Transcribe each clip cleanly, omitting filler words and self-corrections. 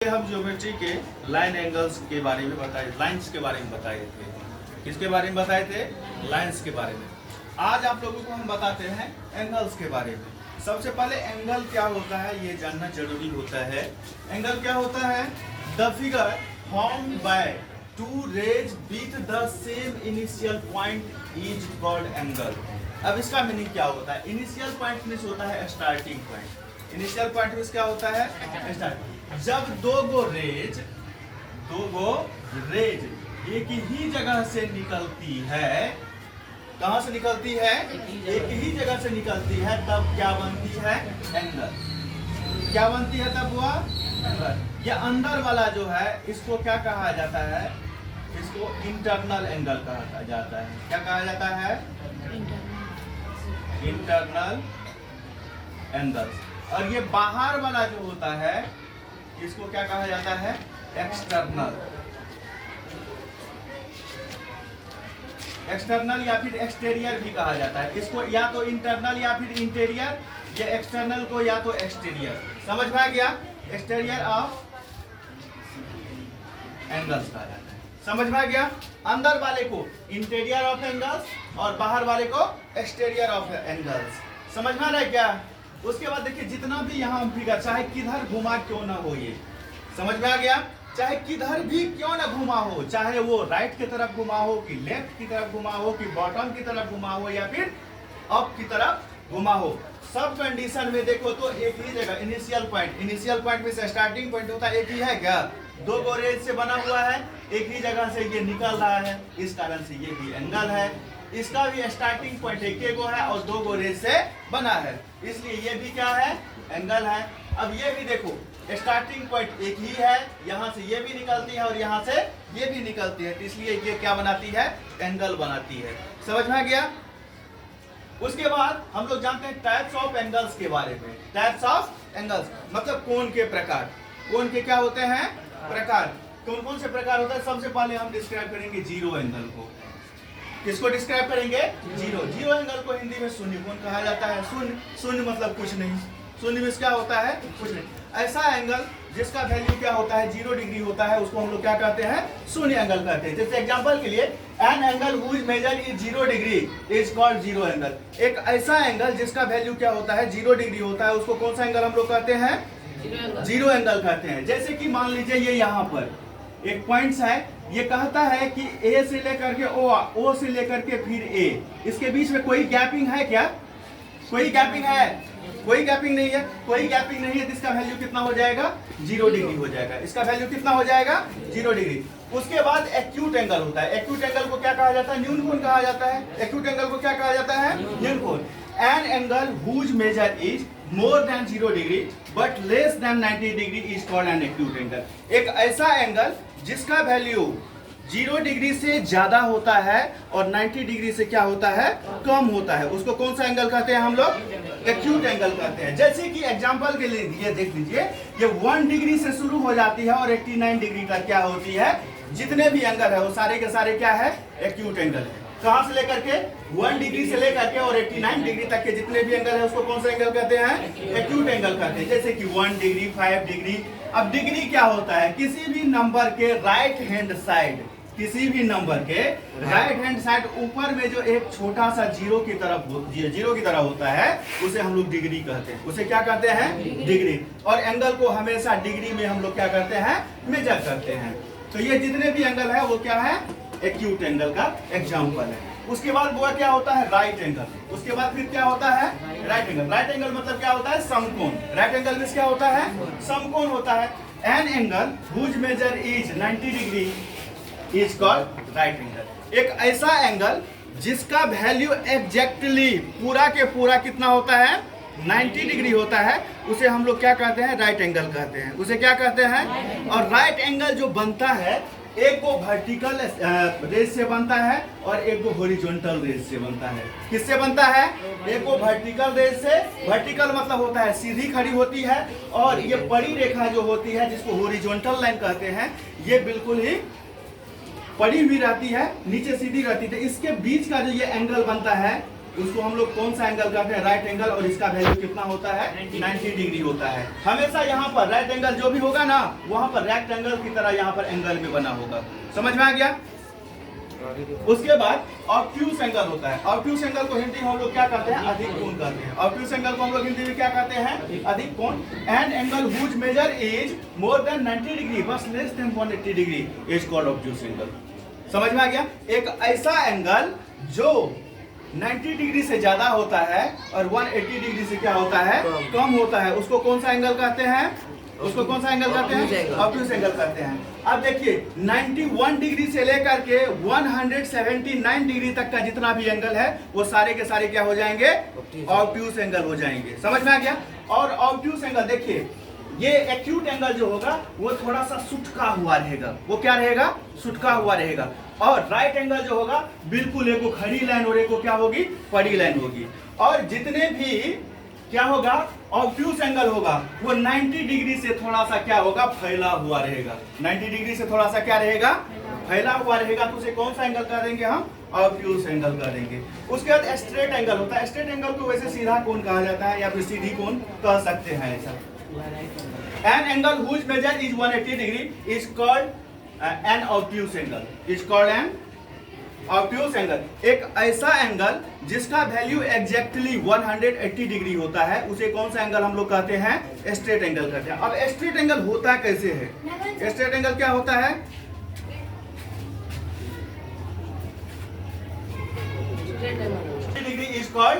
हम ज्योमेट्री के line angles के बारे में बताए, लाइंस के बारे में बताए थे। किसके बारे में बताए थे? लाइंस के बारे में। आज आप लोगों को हम बताते हैं एंगल्स के बारे में। सबसे पहले एंगल क्या होता है ये जानना जरूरी होता है। एंगल क्या होता है? The figure formed by two rays with the same initial point is called angle. अब इसका मीनिंग क्या होता है? इनिशियल पॉइंट मीन्स होता है starting point. Initial point means क्या होता है? स्टार्टिंग। जब दो गो रेज एक ही जगह से निकलती है, कहां से निकलती है? एक ही जगह से निकलती है, तब क्या बनती है? एंगल। क्या बनती है तब? वह एंगल। ये अंदर वाला जो है इसको क्या कहा जाता है? इसको इंटरनल एंगल कहा जाता है। क्या कहा जाता है? Internal angle. और ये बाहर वाला जो होता है इसको क्या कहा जाता है? एक्सटर्नल। एक्सटर्नल या फिर एक्सटीरियर भी कहा जाता है। इसको या तो इंटरनल या फिर इंटीरियर, या एक्सटर्नल को या तो एक्सटीरियर। समझ में आ गया? एक्सटीरियर ऑफ एंगल्स कहा जाता है। समझ में आ गया? अंदर वाले को इंटीरियर ऑफ एंगल्स और बाहर वाले को एक्सटीरियर ऑफ एंगल्स। समझ में आ रहा है क्या? उसके बाद देखिए जितना भी यहाँ फिगर चाहे किधर घुमा क्यों ना हो, ये समझ में आ गया? चाहे किधर भी क्यों ना घुमा हो, चाहे वो राइट की तरफ घुमा हो कि लेफ्ट की तरफ घुमा हो कि बॉटम की तरफ घुमा हो या फिर अप की तरफ घुमा हो, सब कंडीशन में देखो तो एक ही जगह इनिशियल पॉइंट में स्टार्टिंग पॉइंट होता है, एक ही है क्या? दो गो रेज से बना हुआ है, एक ही जगह से ये निकल रहा है, इस कारण से ये भी एंगल है। इसका भी स्टार्टिंग पॉइंट एक गो है और दो गो रेज से बना है, इसलिए ये भी क्या है? एंगल है। अब ये भी देखो स्टार्टिंग पॉइंट एक ही है, यहाँ से ये भी निकलती है और यहाँ से ये भी निकलती है, इसलिए ये क्या बनाती है? एंगल बनाती है। समझ में आ गया? उसके बाद हम लोग जानते हैं टाइप्स ऑफ एंगल्स के बारे में। टाइप्स ऑफ एंगल्स मतलब कोण के प्रकार। कोण के क्या होते हैं? प्रकार। कौन कौन से प्रकार होता है? सबसे पहले हम डिस्क्राइब करेंगे जीरो एंगल को। किसको डिस्क्राइब करेंगे? जीरो एंगल को हिंदी में शून्य कोण कहा जाता है। शून्य मतलब कुछ नहीं। शून्य में क्या होता है? कुछ नहीं। ऐसा एंगल जिसका वैल्यू क्या होता है? 0 डिग्री होता है, उसको हम लोग क्या कहते हैं? शून्य एंगल कहते हैं। जैसे एग्जांपल के लिए an angle which major is 0 degree is called zero angle. एक ऐसा एंगल जिसका वैल्यू क्या होता है? 0 डिग्री होता है, उसको कौन सा एंगल हम लोग कहते हैं? जीरो एंगल कहते हैं। जैसे कि मान लीजिए ये यहाँ पर एक पॉइंट्स है, ये कहता है कि ए से लेकर के ओ से लेकर के फिर ए, इसके बीच में कोई गैपिंग है क्या? कोई गैपिंग है? कोई गैपिंग नहीं है। कोई गैपिंग नहीं है तो इसका वैल्यू कितना हो जाएगा? 0 डिग्री हो जाएगा। इसका वैल्यू कितना हो जाएगा? 0 डिग्री। उसके बाद एक्यूट एंगल होता है। एक्यूट एंगल को क्या कहा जाता है? न्यून कोण कहा जाता है। एक्यूट एंगल को क्या कहा जाता है? न्यून कोण। An angle which major is more then 0 degree but less than 90 degree is called an acute angle. एक ऐसा एंगल जिसका वैल्यू 0 डिग्री से ज्यादा होता है और 90 डिग्री से क्या होता है? कम होता है, उसको कौन सा एंगल कहते हैं हम लोग? एक्यूट एंगल कहते हैं। जैसे कि एग्जांपल के लिए ये देख लीजिए, ये 1 डिग्री से शुरू हो जाती है और 89 डिग्री तक क्या होती है? जितने भी एंगल है वो सारे के सारे क्या है? एक्यूट एंगल है। कहां से लेकर के? 1 डिग्री से लेकर के और 89 डिग्री तक के जितने भी एंगल है उसको कौन सा एंगल कहते हैं? एक्यूट एंगल कहते हैं। जैसे कि 1 डिग्री, 5 डिग्री। अब डिग्री क्या होता है? किसी भी नंबर के राइट हैंड साइड, किसी भी नंबर के राइट हैंड साइड ऊपर में जो एक छोटा सा जीरो की तरह होता है उसे हम लोग डिग्री कहते हैं। उसे क्या कहते हैं? डिग्री। और एंगल को हमेशा डिग्री में हम लोग क्या करते हैं? मेजर करते हैं। तो ये जितने भी एंगल है वो क्या है? एक्यूट एंगल का एग्जांपल है। उसके बाद वो क्या होता है? Right angle. उसके बाद फिर क्या होता है? Right angle. राइट एंगल मतलब क्या होता है? समकोण। राइट एंगल में क्या होता है? समकोण होता है। An angle which major is 90 degree is called right angle. एक ऐसा एंगल जिसका वैल्यू एग्जैक्टली पूरा के पूरा कितना होता है? 90 डिग्री होता है, उसे हम लोग क्या कहते हैं? राइट एंगल कहते हैं। उसे क्या कहते हैं? और राइट एंगल जो बनता है एक को वर्टिकल रेज से बनता है और एक को हॉरिजॉन्टल रेज से बनता है। किससे बनता है? एक को वर्टिकल रेज से। वर्टिकल मतलब होता है सीधी खड़ी होती है, और ये बड़ी रेखा जो होती है जिसको हॉरिजॉन्टल लाइन कहते हैं, ये बिल्कुल ही पड़ी हुई रहती है, नीचे सीधी रहती है। इसके बीच का जो ये एंगल बनता है उसको हम लोग कौन सा एंगल कहते हैं? Right angle. और इसका वैल्यू कितना होता है? 90 डिग्री होता है। हमेशा यहाँ पर राइट एंगल जो भी होगा ना, वहां पर रेक्ट एंगल की तरह यहाँ पर एंगल में बना होगा। समझ में आ गया? उसके बाद ऑब्ट्यूस एंगल होता है। ऑब्ट्यूस एंगल को हिंदी में हम लोग क्या कहते हैं? अधिक कोण कहते हैं। ऑब्ट्यूस एंगल को हम लोग हिंदी में क्या कहते हैं? अधिक कोण। An angle whose measure is more than 90 degree but less than 180 degree is called obtuse angle. समझ में आ गया? एक ऐसा एंगल जो 90 डिग्री से ज्यादा होता है और 180 डिग्री से क्या होता है? कम होता है, उसको कौन सा एंगल कहते हैं? उसको कौन सा एंगल कहते हैं? ऑब्ट्यूस एंगल कहते हैं। अब देखिए 91 डिग्री से लेकर के 179 डिग्री तक का जितना भी एंगल है वो सारे के सारे क्या हो जाएंगे? ऑब्ट्यूस एंगल हो जाएंगे। समझ में आ गया? और ऑब्ट्यूस एंगल देखिए, ये एक्यूट एंगल जो होगा वो थोड़ा सा सुटका हुआ रहेगा। वो क्या रहेगा? सुटका हुआ रहेगा। और राइट एंगल जो होगा बिल्कुल एक खड़ी लाइन और एक क्या होगी? पड़ी लाइन होगी। और जितने भी क्या होगा? ऑब्ट्यूस एंगल होगा वो 90 डिग्री से थोड़ा सा क्या होगा? फैला हुआ रहेगा। 90 डिग्री से थोड़ा सा क्या रहेगा? फैला हुआ रहेगा। तो उसे कौन सा एंगल कह देंगे हम? ऑब्ट्यूस एंगल कह देंगे। उसके बाद स्ट्रेट एंगल होता है। स्ट्रेट एंगल को वैसे सीधा कोण कहा जाता है या फिर सीधी कोण कह सकते हैं। ऐसा an angle whose measure is 180 degree is called an obtuse angle. Is called an obtuse angle. एक ऐसा एंगल जिसका वैल्यू एग्जैक्टली 180 डिग्री होता है उसे कौन सा एंगल हम लोग कहते हैं? स्ट्रेट एंगल कहते हैं। अब स्ट्रेट एंगल होता कैसे है? स्ट्रेट एंगल क्या होता है? Degree is called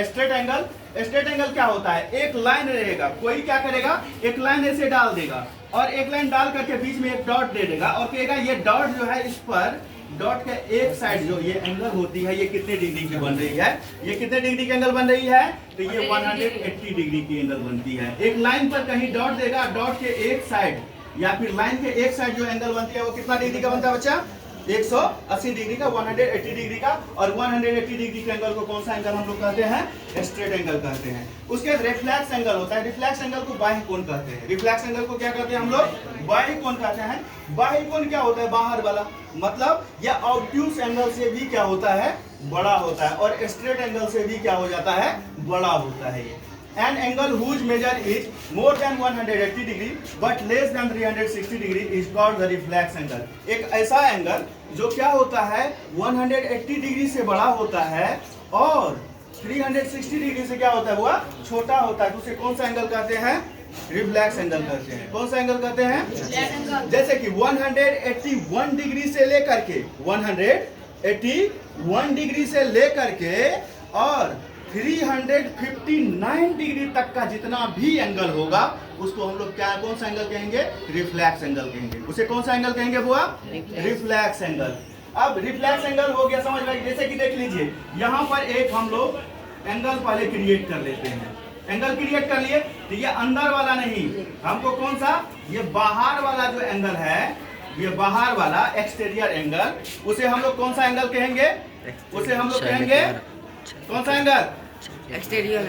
straight angle. Straight angle क्या होता है? एक लाइन रहेगा, कोई क्या करेगा? एक लाइन ऐसे डाल देगा और एक लाइन डाल करके बीच में एक डॉट दे देगा और कहेगा ये डॉट जो है, इस पर डॉट का एक साइड जो ये एंगल होती है ये कितने डिग्री की बन रही है? ये कितने डिग्री की एंगल बन रही है? तो ये 180 डिग्री की एंगल बनती है। एक लाइन पर कहीं डॉट देगा, डॉट के एक साइड या फिर लाइन के एक साइड जो एंगल बनती है वो कितना डिग्री का बनता है बच्चा? 180 डिग्री का, 180 डिग्री का। और 180 डिग्री के एंगल को कौन सा एंगल हम लोग कहते हैं? स्ट्रेट एंगल कहते हैं। उसके बाद रिफ्लेक्स एंगल होता है। रिफ्लेक्स एंगल को बाह्य कोण कहते हैं। रिफ्लेक्स एंगल को क्या कहते हैं हम लोग? बाह्य कोण कहते हैं। बाह्य कोण क्या होता है? बाहर वाला। मतलब यह ऑब्ट्यूस एंगल से भी क्या होता है? बड़ा होता है। और स्ट्रेट एंगल से भी क्या हो जाता है? बड़ा होता है। ये an angle whose measure is more than 180 degree but less than 360 degree is called the reflex angle. एक ऐसा एंगल जो क्या होता है? 180 डिग्री से बड़ा होता है और 360 डिग्री से क्या होता है? वो छोटा होता है। तो उसे कौन सा एंगल कहते हैं? रिफ्लेक्स एंगल कहते हैं। कौन सा एंगल कहते हैं? जैसे कि 181 डिग्री से लेकर के 181 डिग्री से लेकर के और 359 डिग्री तक का जितना भी एंगल होगा उसको हम लोग क्या कौन सा एंगल कहेंगे? रिफ्लेक्स एंगल कहेंगे। उसे कौन सा एंगल कहेंगे बुआ? Reflex angle. अब रिफ्लेक्स एंगल हो गया, समझ में? जैसे कि देख लीजिए यहाँ पर एक हम लोग एंगल पहले क्रिएट कर लेते हैं। एंगल क्रिएट कर लिए तो ये अंदर वाला नहीं, हमको कौन सा? ये बाहर वाला जो एंगल है, ये बाहर वाला एक्सटीरियर एंगल, उसे हम लोग कौन सा एंगल कहेंगे? उसे हम लोग कहेंगे कौन सा एंगल? एक्सटीरियर।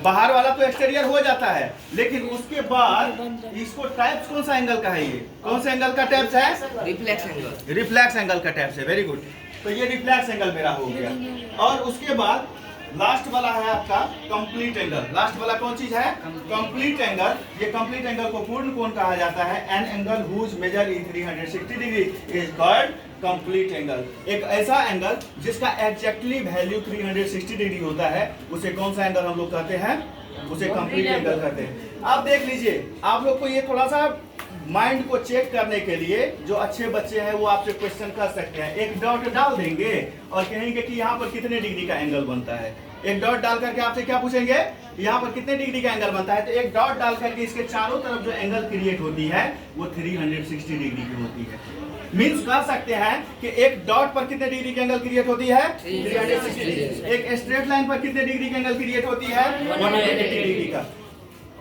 बाहर वाला तो एक्सटीरियर हो जाता है, लेकिन उसके बाद इसको टाइप्स कौन सा एंगल का है? ये कौन सा एंगल का टाइप्स है? Reflex angle. रिफ्लेक्स एंगल का टाइप्स है। Very good. तो ये रिफ्लेक्स एंगल मेरा हो गया। और उसके बाद लास्ट वाला है आपका कंप्लीट एंगल। लास्ट वाला कौन चीज है? Complete angle. ये कंप्लीट एंगल को पूर्ण कोण कहा जाता है। An angle whose measure is 360 degree is called complete angle. एक ऐसा एंगल जिसका एग्जैक्टली वैल्यू 360 डिग्री होता है उसे कौन सा एंगल हम लोग कहते हैं? उसे कंप्लीट एंगल कहते हैं। आप देख लीजिए, आप लोग को ये थोड़ा सा माइंड को चेक करने के लिए जो अच्छे बच्चे हैं वो आपसे क्वेश्चन कर सकते हैं। एक डॉट डाल देंगे और कहेंगे कि यहाँ पर कितने डिग्री का एंगल बनता है। एक डॉट डाल करके आपसे क्या पूछेंगे? यहाँ पर कितने डिग्री का एंगल बनता है। तो एक डॉट डाल करके इसके चारों तरफ जो एंगल क्रिएट होती है वो 360 डिग्री की होती है। मीन्स कह सकते हैं कि एक डॉट पर कितने डिग्री की एंगल क्रिएट होती है? 360 डिग्री। एक स्ट्रेट लाइन पर कितने डिग्री की एंगल क्रिएट होती है? 180 डिग्री का।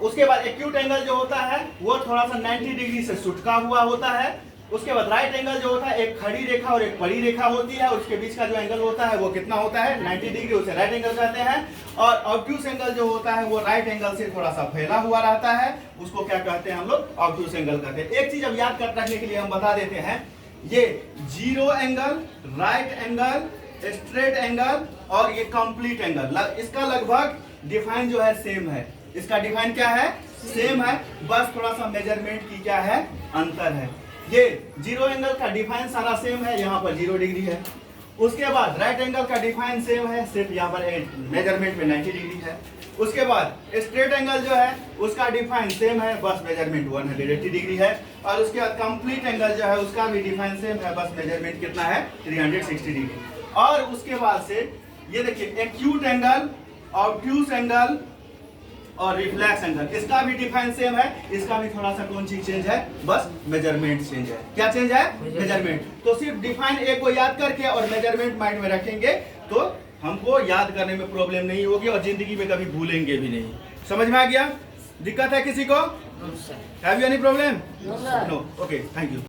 उसके बाद एक्यूट एंगल जो होता है वो थोड़ा सा 90 डिग्री से सुटका हुआ होता है। उसके बाद राइट एंगल जो होता है एक खड़ी रेखा और एक पड़ी रेखा होती है, उसके बीच का जो एंगल होता है वो कितना होता है? 90 डिग्री, उसे राइट एंगल कहते हैं। और ऑब्ट्यूस एंगल जो होता है वो राइट एंगल से थोड़ा सा फैला हुआ रहता है, उसको क्या कहते हैं हम लोग? ऑब्ट्यूस एंगल कहते हैं। एक चीज अब याद कर रखने के लिए हम बता देते हैं, ये zero angle, right angle, straight angle और ये कंप्लीट एंगल, इसका लगभग डिफाइन जो है सेम है। इसका डिफाइन क्या है? सेम है, बस थोड़ा सा मेजरमेंट की क्या है, अंतर है। ये जीरो एंगल का डिफाइन सारा सेम है, यहाँ पर 0 डिग्री है। उसके बाद राइट एंगल का डिफाइन सेम है, सिर्फ यहाँ पर मेजरमेंट में 90 डिग्री है। उसके बाद स्ट्रेट एंगल जो है उसका डिफाइन सेम है, बस मेजरमेंट 180 डिग्री है। और उसके बाद कंप्लीट एंगल जो है उसका भी डिफाइन सेम है, बस मेजरमेंट कितना है, 360 डिग्री। और उसके बाद से ये देखिए एक्यूट एंगल, ऑब्ट्यूस एंगल और रिफ्लेक्स एंगल, इसका भी डिफाइन सेम है। इसका भी थोड़ा सा कौन चीज चेंज है, बस मेजरमेंट चेंज है। क्या चेंज है? मेजरमेंट। तो सिर्फ डिफाइन एक को याद करके और मेजरमेंट माइंड में रखेंगे तो हमको याद करने में प्रॉब्लम नहीं होगी और जिंदगी में कभी भूलेंगे भी नहीं। समझ में आ गया? दिक्कत है किसी को? Have you any problem? No. Okay, thank you.